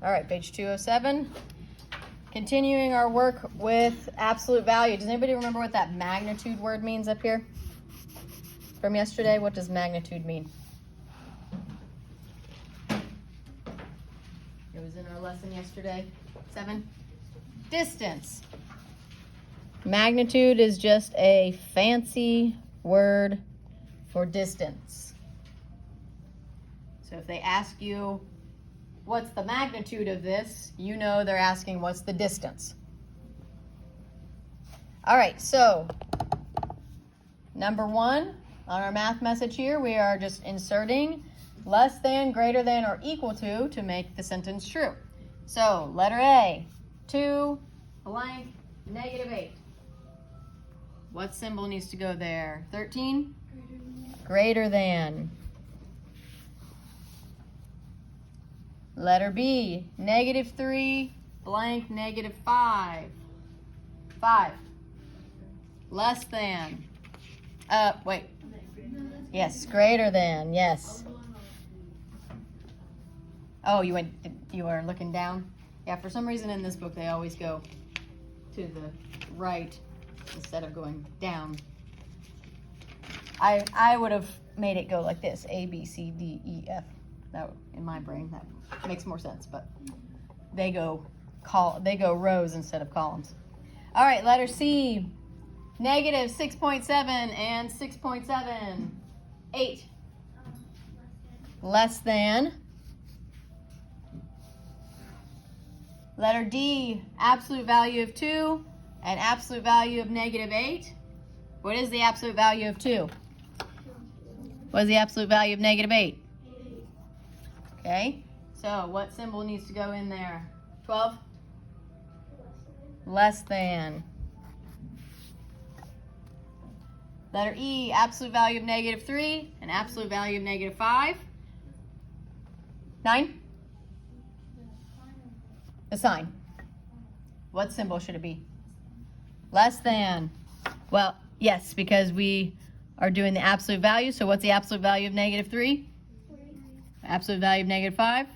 All right, page 207. Continuing our work with absolute value. Does anybody remember what that magnitude word means up here from yesterday? What does magnitude mean? It was in our lesson yesterday. 7. Distance. Magnitude is just a fancy word for distance. So if they ask you, what's the magnitude of this? You know they're asking, what's the distance? All right, so number 1 on our math message here, we are just inserting less than, greater than, or equal to make the sentence true. So letter A, 2 blank negative 8. What symbol needs to go there? 13? Greater than. Letter B, negative 3 blank negative 5. 5. Less than. Wait. Yes, greater than. Yes. Oh, you were looking down? Yeah, for some reason in this book they always go to the right instead of going down. I would have made it go like this, A, B, C, D, E, F. That, in my brain, that makes more sense, but they go rows instead of columns. All right, letter C, negative 6.7 and 6.7. 8. Less than. Letter D, absolute value of 2 and absolute value of negative 8. What is the absolute value of 2? What is the absolute value of negative 8? Okay, so what symbol needs to go in there? 12? Less than. Letter E, absolute value of negative 3 and absolute value of negative 5. 9? The sign. What symbol should it be? Less than. Well, yes, because we are doing the absolute value. So what's the absolute value of negative 3? Absolute value of negative 5?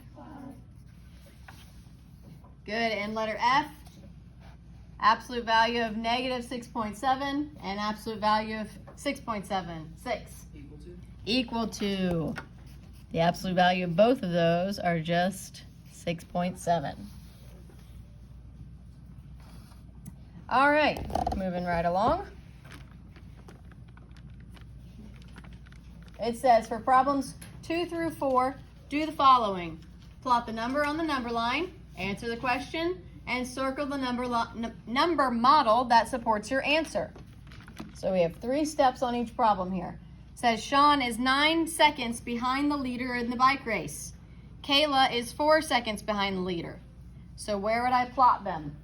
Good. And letter F, absolute value of negative 6.7 and absolute value of 6.7. 6. Equal to. The absolute value of both of those are just 6.7. All right, moving right along. It says for problems 2 through 4, do the following. Plot the number on the number line, answer the question, and circle the number model that supports your answer. So we have 3 steps on each problem here. It says Sean is 9 seconds behind the leader in the bike race. Kayla is 4 seconds behind the leader. So where would I plot them?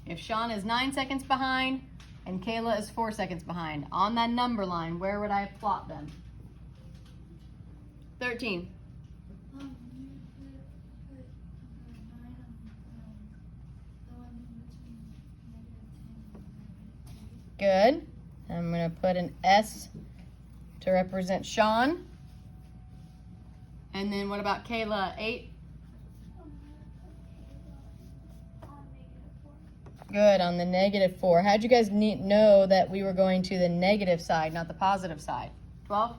If Sean is 9 seconds behind and Kayla is 4 seconds behind, on that number line, where would I plot them? 13. Good. I'm going to put an S to represent Sean. And then what about Kayla? 8? Good, on the negative 4. How'd you guys know that we were going to the negative side, not the positive side? 12?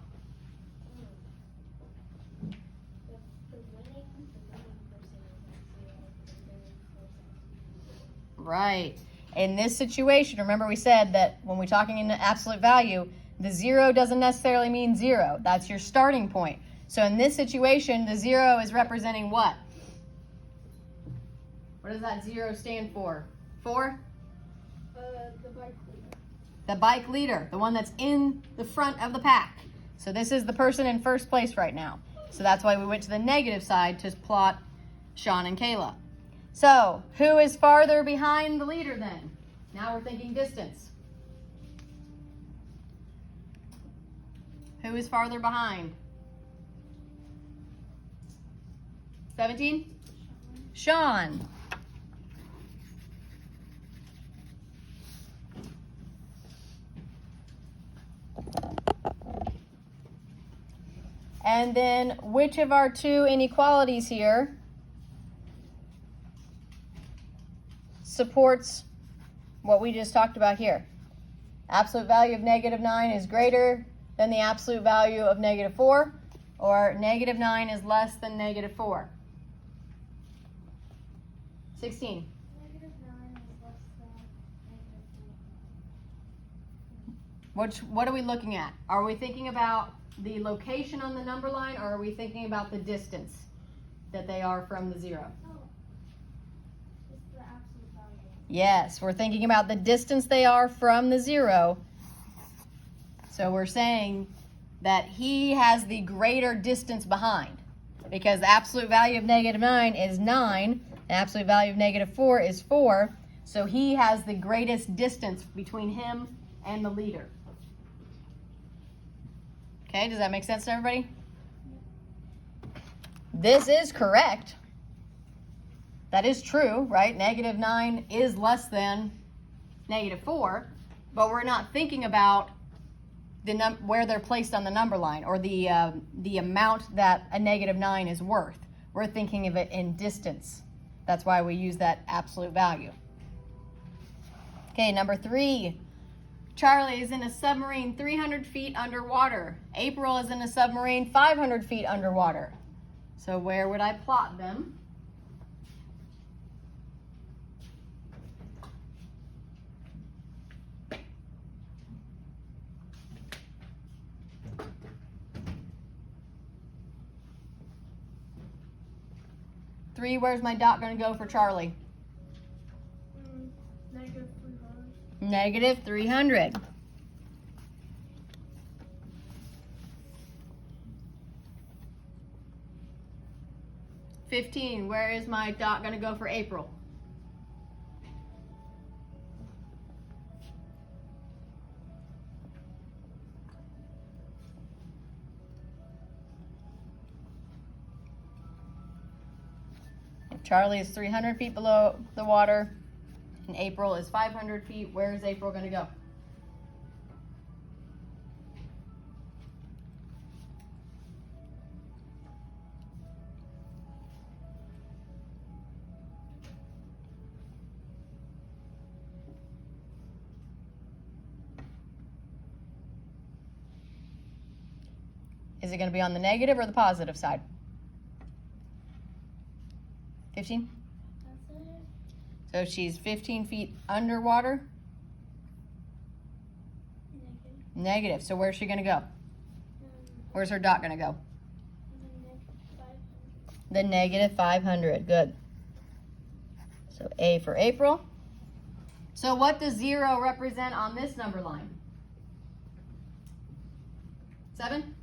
Right. In this situation, remember we said that when we're talking in absolute value, the 0 doesn't necessarily mean 0. That's your starting point. So in this situation, the 0 is representing what? What does that 0 stand for? 4? The bike leader. The bike leader, the one that's in the front of the pack. So this is the person in first place right now. So that's why we went to the negative side to plot Sean and Kayla. So who is farther behind the leader then? Now we're thinking distance. Who is farther behind? 17? Sean. And then which of our two inequalities here supports what we just talked about here? Absolute value of -9 is greater than the absolute value of -4, or -9 is less than -4. 16. -9 is less than -4. What are we looking at? Are we thinking about the location on the number line, or are we thinking about the distance that they are from the 0? Oh. It's the absolute value. Yes, we're thinking about the distance they are from the 0. So we're saying that he has the greater distance behind, because the absolute value of -9 is 9, the absolute value of -4 is 4, so he has the greatest distance between him and the leader. Okay, does that make sense to everybody? This is correct. That is true, right? -9 is less than -4, but we're not thinking about where they're placed on the number line, or the amount that a -9 is worth. We're thinking of it in distance. That's why we use that absolute value. Okay, number 3. Charlie is in a submarine 300 feet underwater. April is in a submarine 500 feet underwater. So where would I plot them? Three, where's my dot going to go for Charlie? -300. -300. $15, where is my dot going to go for April? If Charlie is 300 feet below the water and April is 500 feet, where is April going to go? Is it going to be on the negative or the positive side? 15? That's it. So she's 15 feet underwater? Negative. So where's she going to go? Where's her dot going to go? The -500. Good. So A for April. So what does 0 represent on this number line? 7?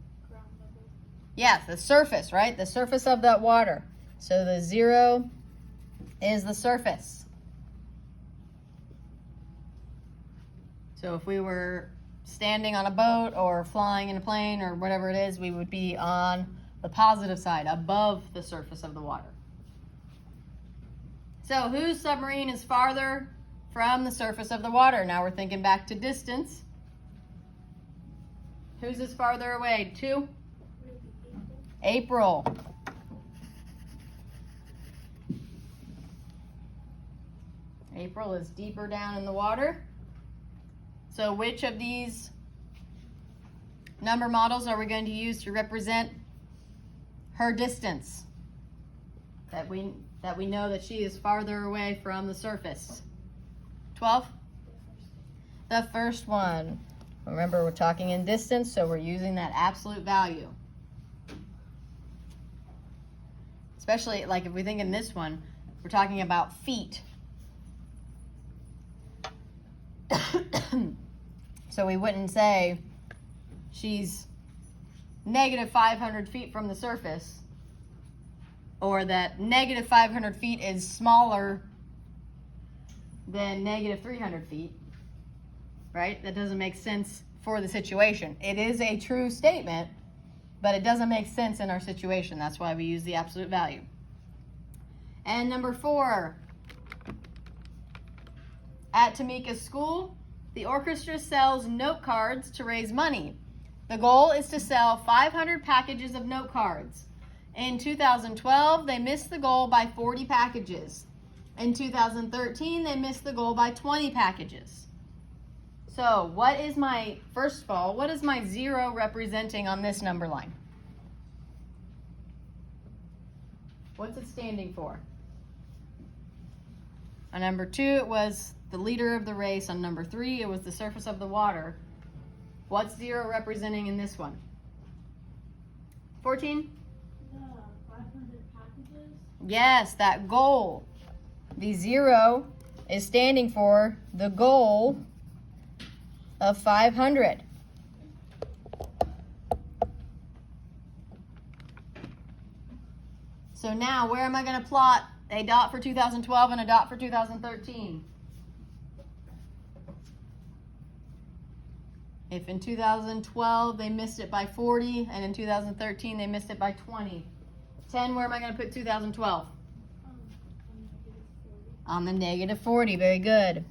Yes, the surface, right? The surface of that water. So the 0 is the surface. So if we were standing on a boat or flying in a plane or whatever it is, we would be on the positive side, above the surface of the water. So whose submarine is farther from the surface of the water? Now we're thinking back to distance. Whose is farther away? 2? April. April is deeper down in the water. So which of these number models are we going to use to represent her distance? That we know that she is farther away from the surface. 12? The first one. Remember, we're talking in distance, so we're using that absolute value. Especially like if we think in this one, we're talking about feet. So we wouldn't say she's -500 feet from the surface, or that -500 feet is smaller than -300 feet, right? That doesn't make sense for the situation. It is a true statement, but it doesn't make sense in our situation. That's why we use the absolute value. And number 4, at Tamika's school, the orchestra sells note cards to raise money. The goal is to sell 500 packages of note cards. In 2012, they missed the goal by 40 packages. In 2013, they missed the goal by 20 packages. So first of all, what is my 0 representing on this number line? What's it standing for? On number 2, it was the leader of the race. On number 3, it was the surface of the water. What's 0 representing in this one? 14? 500 packages. Yes, that goal. The 0 is standing for the goal of 500. So now, where am I going to plot a dot for 2012 and a dot for 2013? If in 2012 they missed it by 40 and in 2013 they missed it by 20. 10, where am I going to put 2012? On the negative 40. Very good.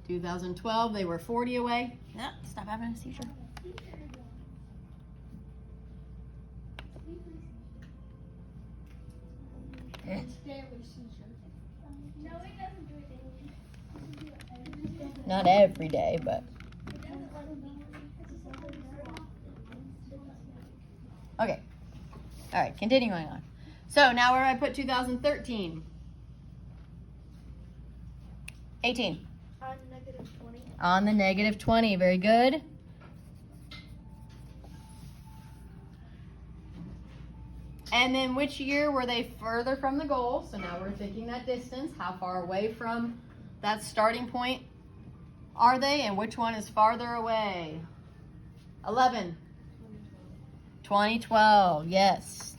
2012, they were 40 away. No, stop having a seizure. It's daily seizure. No, it doesn't do it daily. Not every day, but. Okay. All right, continuing on. So now where do I put 2013? 18. On negative 20. On the negative 20. Very good. And then which year were they further from the goal? So now we're thinking that distance. How far away from that starting point are they? And which one is farther away? 11. 2012. Yes.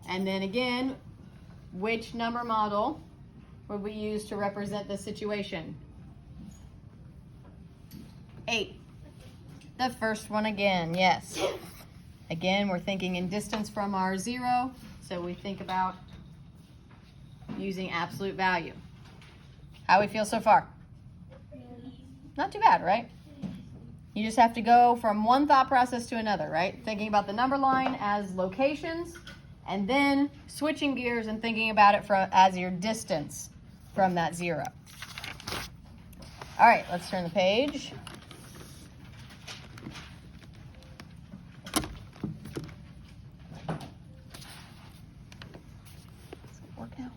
And then again, which number model would we use to represent the situation? 8. The first one again, yes. Again, we're thinking in distance from our 0, so we think about using absolute value. How we feel so far? Not too bad, right? You just have to go from one thought process to another, right? Thinking about the number line as locations, and then switching gears and thinking about it as your distance from that 0. All right, let's turn the page. Does it work now?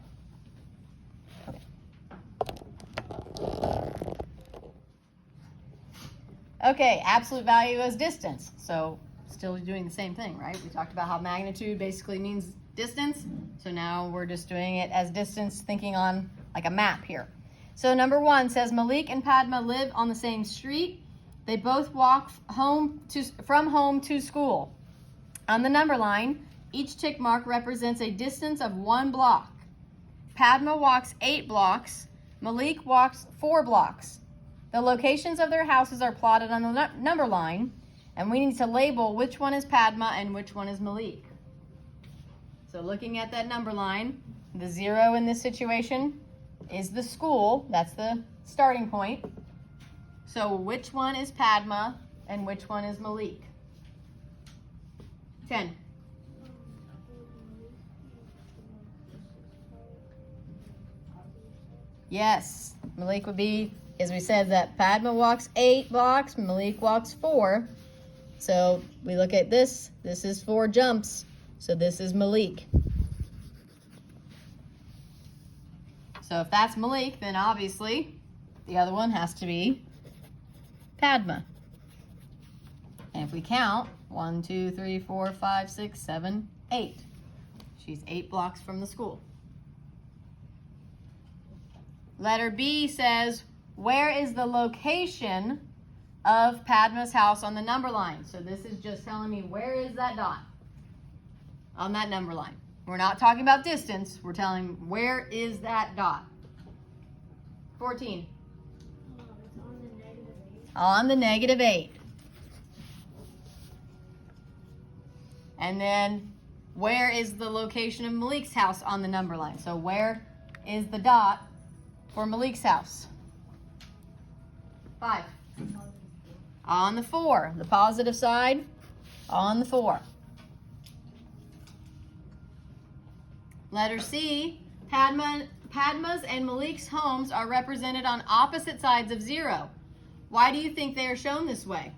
Okay, absolute value as distance. So still doing the same thing, right? We talked about how magnitude basically means distance. So now we're just doing it as distance, thinking on like a map here. So number 1 says Malik and Padma live on the same street. They both walk from home to school. On the number line, each tick mark represents a distance of 1 block. Padma walks 8 blocks. Malik walks 4 blocks. The locations of their houses are plotted on the number line, and we need to label which one is Padma and which one is Malik. So looking at that number line, the 0 in this situation is the school. That's the starting point. So which one is Padma and which one is Malik? 10. Yes, Malik would be, as we said, that Padma walks 8 blocks, Malik walks 4. So we look at this. This is 4 jumps. So this is Malik. So if that's Malik, then obviously the other one has to be Padma. And if we count, 1, 2, 3, 4, 5, 6, 7, 8. She's 8 blocks from the school. Letter B says, where is the location of Padma's house on the number line? So this is just telling me where is that dot on that number line. We're not talking about distance. We're telling where is that dot. 14. It's on the negative 8. On the negative 8. And then where is the location of Malik's house on the number line? So where is the dot for Malik's house? 5. On the 4. The positive side on the 4. Letter C. Padma's and Malik's homes are represented on opposite sides of 0. Why do you think they are shown this way?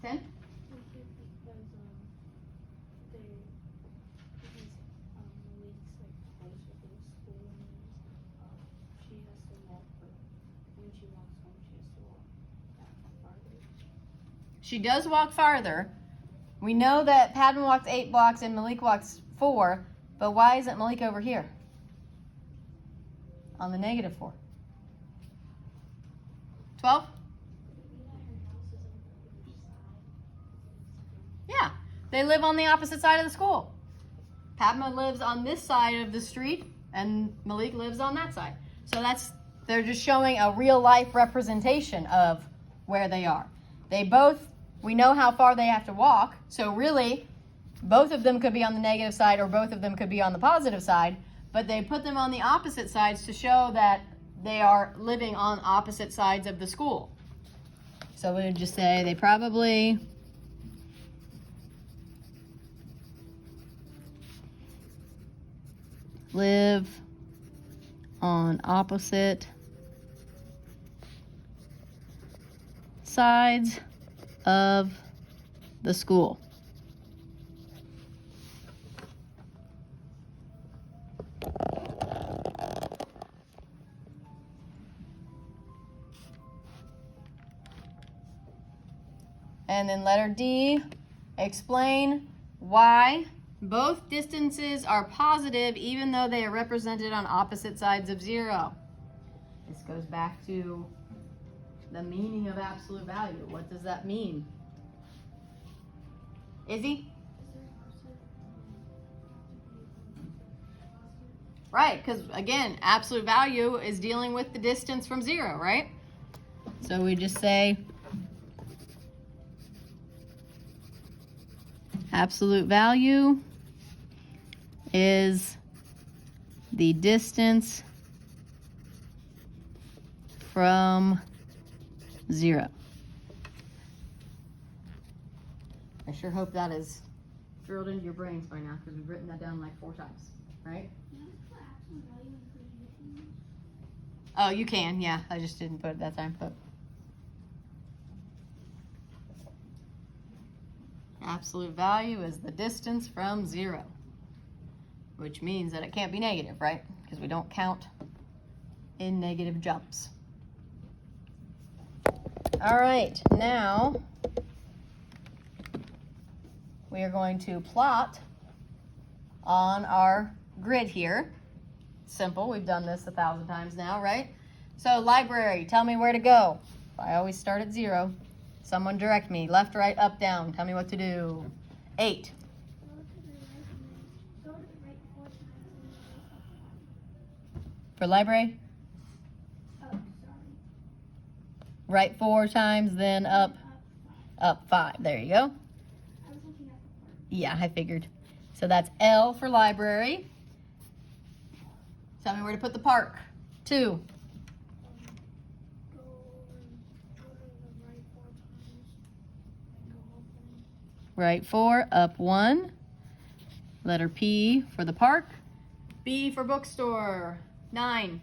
Ten? She does walk farther. We know that Padma walks 8 blocks and Malik walks 4, but why isn't Malik over here? On the negative 4. 12? Yeah, they live on the opposite side of the school. Padma lives on this side of the street and Malik lives on that side. So they're just showing a real life representation of where they are. We know how far they have to walk, so really, both of them could be on the negative side or both of them could be on the positive side, but they put them on the opposite sides to show that they are living on opposite sides of the school. So we would just say they probably live on opposite sides of the school. And then letter D, explain why both distances are positive even though they are represented on opposite sides of 0. This goes back to the meaning of absolute value. What does that mean? Izzy? Right, because again, absolute value is dealing with the distance from 0, right? So we just say absolute value is the distance from 0. I sure hope that is drilled into your brains by now because we've written that down like 4 times, right? Oh, you can, yeah. I just didn't put it that time. But absolute value is the distance from 0, which means that it can't be negative, right? Because we don't count in negative jumps. All right, now we are going to plot on our grid here. Simple, we've done this 1,000 times now, right? So library, tell me where to go. I always start at 0. Someone direct me, left, right, up, down. Tell me what to do. 8. For library? Right 4 times, then up 5. There you go. Yeah, I figured. So that's L for library. Tell me where to put the park. 2. Right 4, up 1. Letter P for the park. B for bookstore. 9.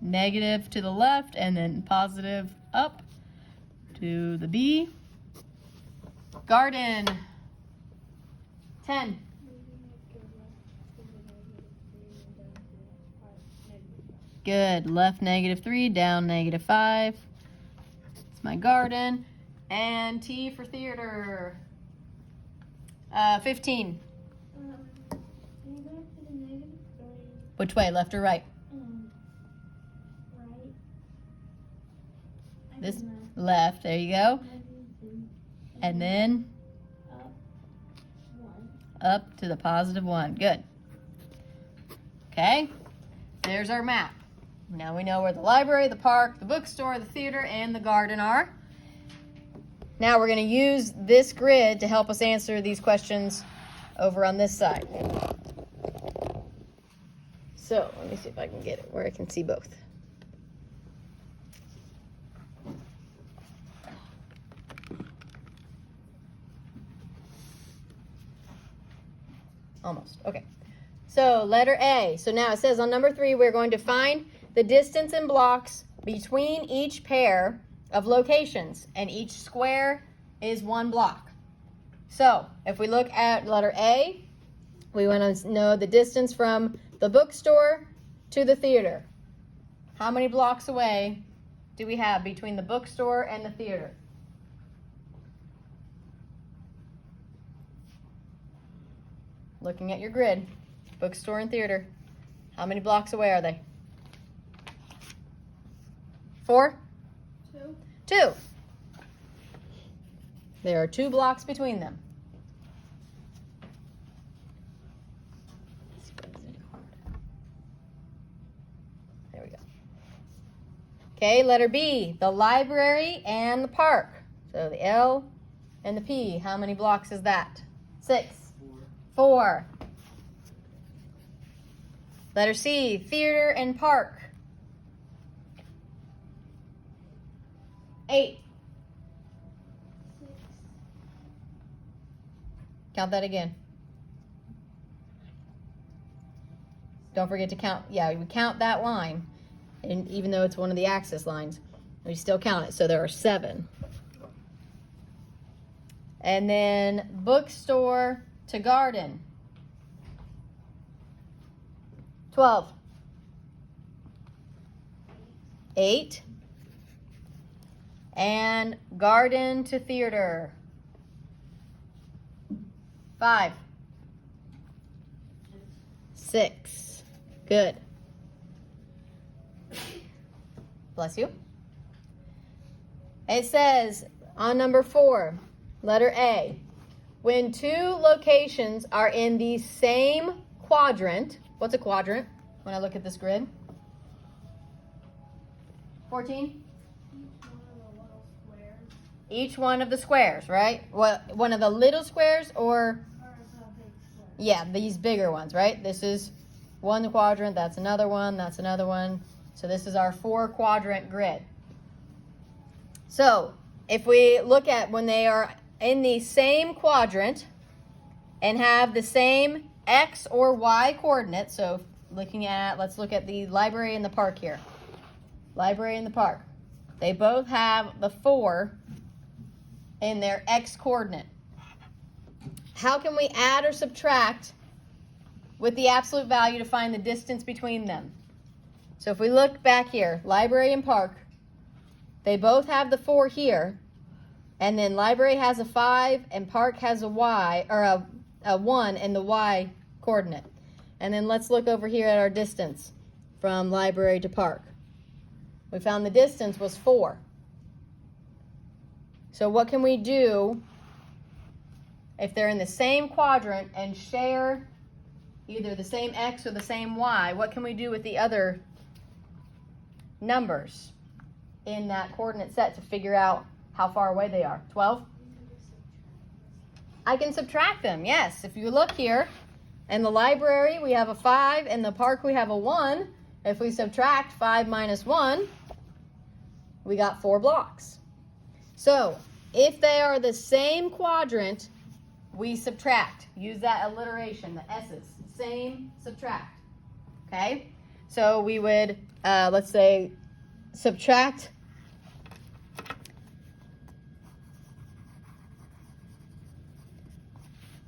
Negative to the left and then positive up to the B. Garden. 10. Good. Left -3, down -5. It's my garden. And T for theater. 15. Which way, left or right? Right. This left. There you go. And then up to the +1. Good. Okay. There's our map. Now we know where the library, the park, the bookstore, the theater, and the garden are. Now we're going to use this grid to help us answer these questions over on this side. So let me see if I can get it where I can see both. Almost. Okay. So letter A. So now it says on number 3, we're going to find the distance in blocks between each pair of locations, and each square is 1 block. So if we look at letter A, we want to know the distance from the bookstore to the theater. How many blocks away do we have between the bookstore and the theater? Looking at your grid, bookstore and theater, how many blocks away are they? 4? 2. There are 2 blocks between them. There we go. Okay, letter B, the library and the park. So the L and the P, how many blocks is that? 6. 4. Letter C, theater and park. 8. 6. Count that again. Don't forget to count. Yeah, we count that line. And even though it's one of the axis lines, we still count it. So there are 7. And then bookstore to garden. 12. 8. And garden to theater. 5. 6. Good. Bless you. It says on number 4, letter A, when 2 locations are in the same quadrant. What's a quadrant when I look at this grid? 14? Each one of the squares, right? What, one of the little squares or yeah, these bigger ones, right? This is one quadrant, that's another one, that's another one. So this is our 4-quadrant grid. So if we look at when they are in the same quadrant and have the same X or Y coordinates, so looking at, let's look at the library and the park here. Library and the park. They both have the 4 in their X coordinate. How can we add or subtract with the absolute value to find the distance between them? So if we look back here, library and park, they both have the 4 here, and then library has a 5 and park has a Y, or a 1 in the Y coordinate. And then let's look over here at our distance from library to park. We found the distance was 4. So what can we do if they're in the same quadrant and share either the same X or the same Y? What can we do with the other numbers in that coordinate set to figure out how far away they are? 12? I can subtract them, yes. If you look here, in the library we have a 5, in the park we have a 1. If we subtract 5 minus 1, we got 4 blocks. So if they are the same quadrant, we subtract. Use that alliteration, the S's. Same, subtract. Okay? So we would, let's say, subtract.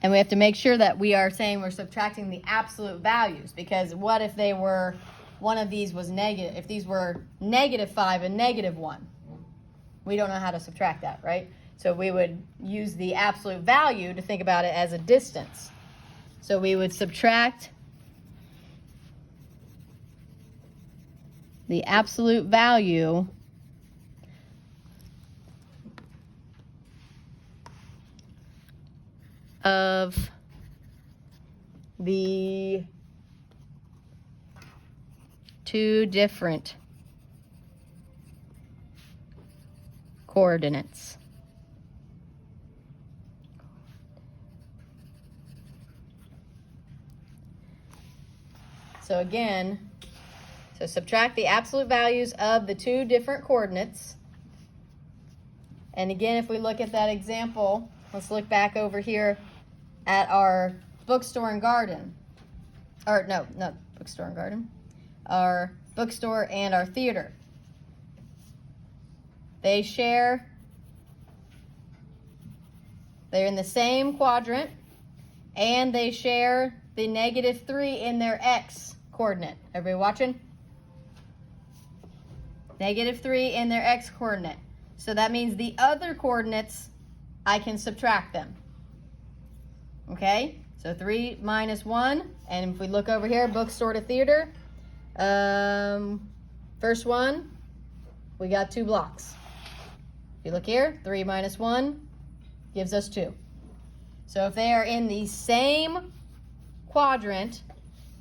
And we have to make sure that we are saying we're subtracting the absolute values, because what if they were, one of these was negative, if these were -5 and -1? We don't know how to subtract that, right? So we would use the absolute value to think about it as a distance. So we would subtract the absolute value of the 2 different coordinates. So again, so subtract the absolute values of the two different coordinates. And again, if we look at that example, let's look back over here at our bookstore and garden. Or no, not bookstore and garden. Our bookstore and our theater. They're in the same quadrant, and they share the -3 in their x coordinate. Everybody watching? -3 in their x coordinate. So that means the other coordinates, I can subtract them. Okay? So 3 minus 1, and if we look over here, bookstore to theater, first one, we got 2 blocks. If you look here, 3 minus 1 gives us 2. So if they are in the same quadrant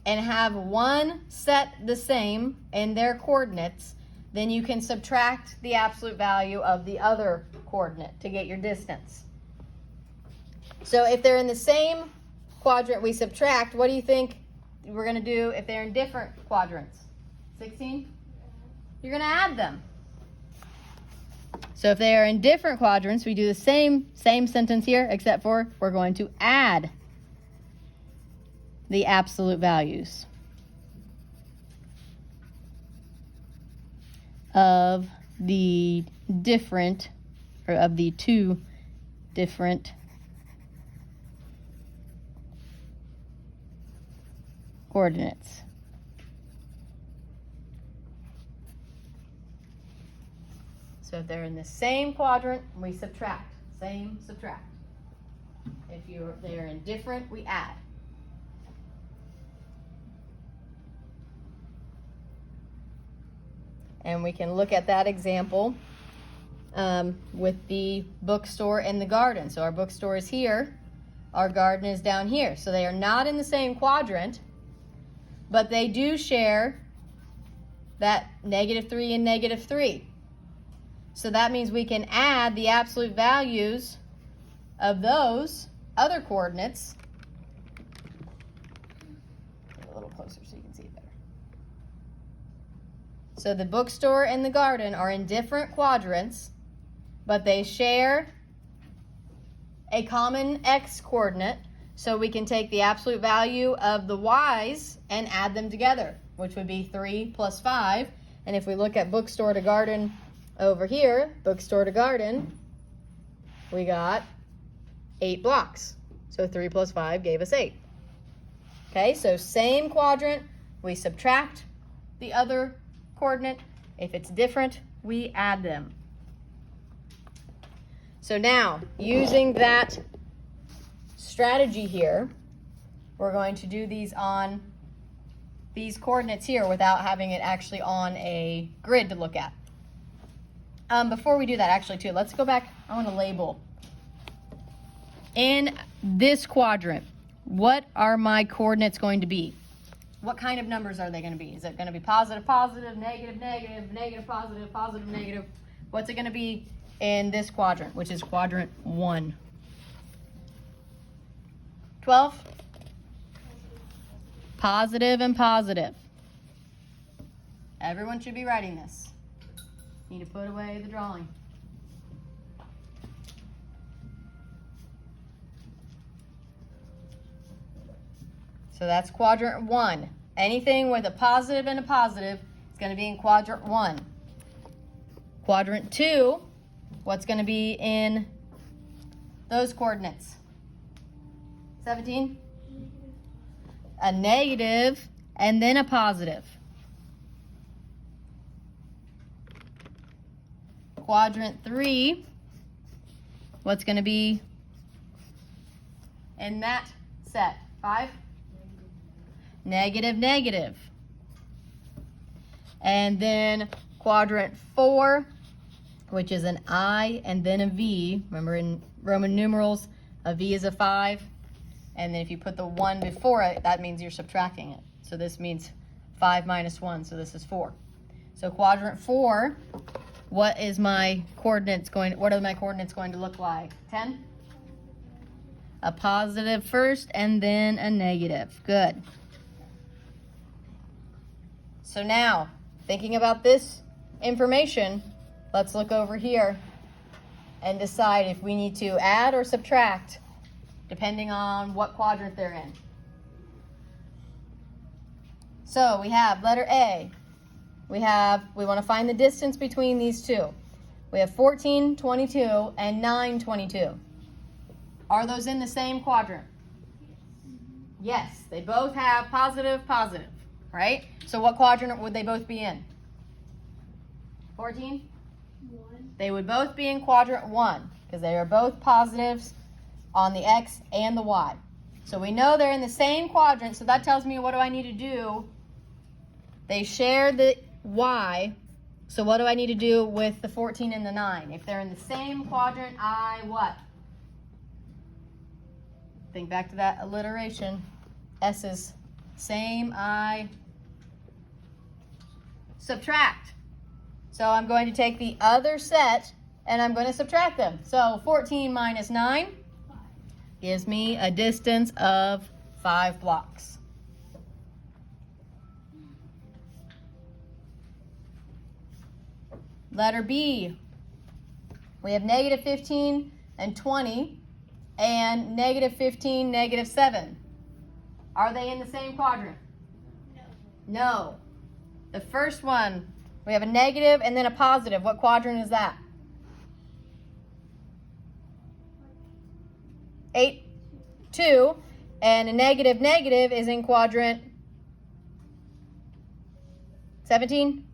and have one set the same in their coordinates, then you can subtract the absolute value of the other coordinate to get your distance. So if they're in the same quadrant we subtract, what do you think we're going to do if they're in different quadrants? 16? You're going to add them. So if they are in different quadrants, we do the same sentence here, except for we're going to add the absolute values of the different, or of the two different coordinates. So if they're in the same quadrant, we subtract. Same, subtract. If they're in different, we add. And we can look at that example with the bookstore and the garden. So our bookstore is here, our garden is down here. So they are not in the same quadrant, but they do share that -3 and -3. So that means we can add the absolute values of those other coordinates. Get a little closer so you can see it better. So the bookstore and the garden are in different quadrants, but they share a common x coordinate. So we can take the absolute value of the y's and add them together, which would be 3 plus 5. And if we look at bookstore to garden over here, bookstore to garden, we got 8 blocks. So 3 plus 5 gave us 8. Okay, so same quadrant, we subtract the other coordinate. If it's different, we add them. So now, using that strategy here, we're going to do these on these coordinates here without having it actually on a grid to look at. Before we do that, actually, too, let's go back. I want to label. In this quadrant, what are my coordinates going to be? What kind of numbers are they going to be? Is it going to be positive, positive, negative, negative, negative, positive, positive, negative? What's it going to be in this quadrant, which is quadrant 1? 12? Positive and positive. Everyone should be writing this. Need to put away the drawing. So that's quadrant 1. Anything with a positive and a positive is going to be in quadrant 1. Quadrant 2, what's going to be in those coordinates? 17? A negative and then a positive. Quadrant 3, what's going to be in that set? 5? Negative, negative. And then quadrant 4, which is an I and then a V. Remember in Roman numerals, a V is a 5. And then if you put the 1 before it, that means you're subtracting it. So this means 5 minus 1, so this is 4. So quadrant 4, what are my coordinates going to look like? 10? A positive first and then a negative. Good. So now, thinking about this information, let's look over here and decide if we need to add or subtract, depending on what quadrant they're in. So we have letter A. We want to find the distance between these two. We have 1422 and 922. Are those in the same quadrant? Yes, they both have positive, positive, right? So what quadrant would they both be in? 14? 1. They would both be in quadrant 1 because they are both positives on the X and the Y. So we know they're in the same quadrant, so that tells me what do I need to do? They share the Y, so what do I need to do with the 14 and the 9? If they're in the same quadrant, I what? Think back to that alliteration. S's. Same, I subtract. So I'm going to take the other set and I'm going to subtract them. So 14 minus 9 gives me a distance of 5 blocks. Letter B. We have negative 15 and 20 and negative 15, negative 7. Are they in the same quadrant? No. No. The first one, we have a negative and then a positive. What quadrant is that? 8, 2. And a negative, negative is in quadrant 17.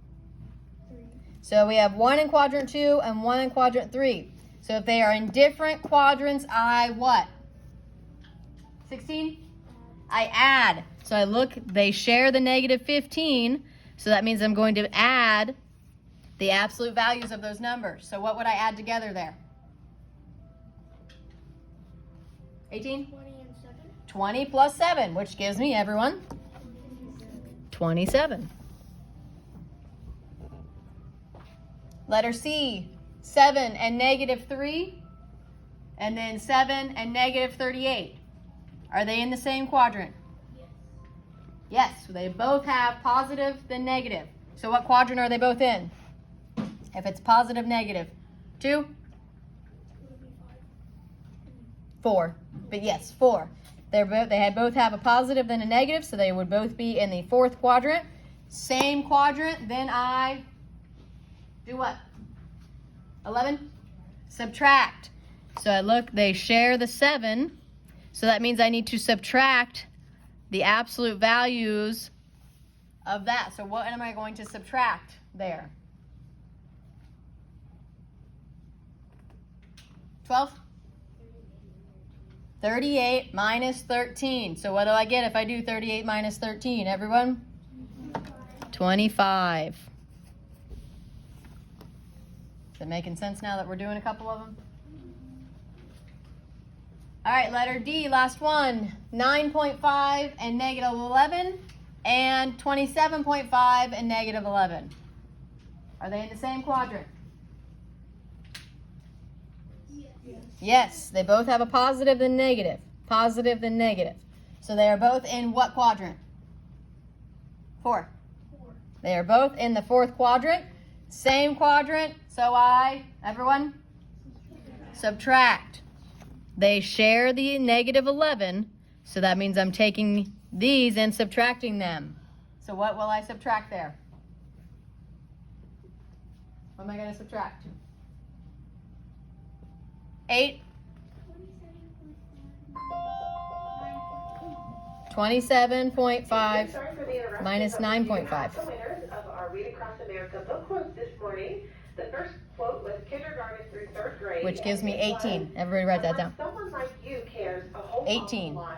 3. So we have 1 in quadrant 2 and 1 in quadrant 3. So if they are in different quadrants, I what? 16? I add. So I look, they share the negative 15. So that means I'm going to add the absolute values of those numbers. So what would I add together there? 18? 20 and 7. 20 plus 7, which gives me, everyone, 27. Letter C, 7 and negative 3, and then 7 and negative 38. Are they in the same quadrant? Yes. Yes, they both have positive then negative. So what quadrant are they both in? If it's positive, negative. 2? It would be 5. 4. But yes, 4. They both have a positive then a negative, so they would both be in the 4th quadrant. Same quadrant, then I do what? 11? Subtract. So I look, they share the 7. So that means I need to subtract the absolute values of that. So what am I going to subtract there? 12? 38 minus 13. So what do I get if I do 38 minus 13, everyone? 25. Is it making sense now that we're doing a couple of them? All right, letter D, last one. 9.5 and negative 11 and 27.5 and negative 11. Are they in the same quadrant? Yes. Yes, they both have a positive then negative. Positive then negative. So they are both in what quadrant? 4. 4. They are both in the 4th quadrant. Same quadrant, so everyone, subtract. They share the negative 11, so that means I'm taking these and subtracting them. So what will I subtract there? What am I going to subtract? 8. 27.5 minus 9.5. The winners of our Read Across America book quotes this morning. The first quote was kindergarten through 3rd grade. Which gives me 18. Everybody write that down. Someone like you cares a whole 18. lot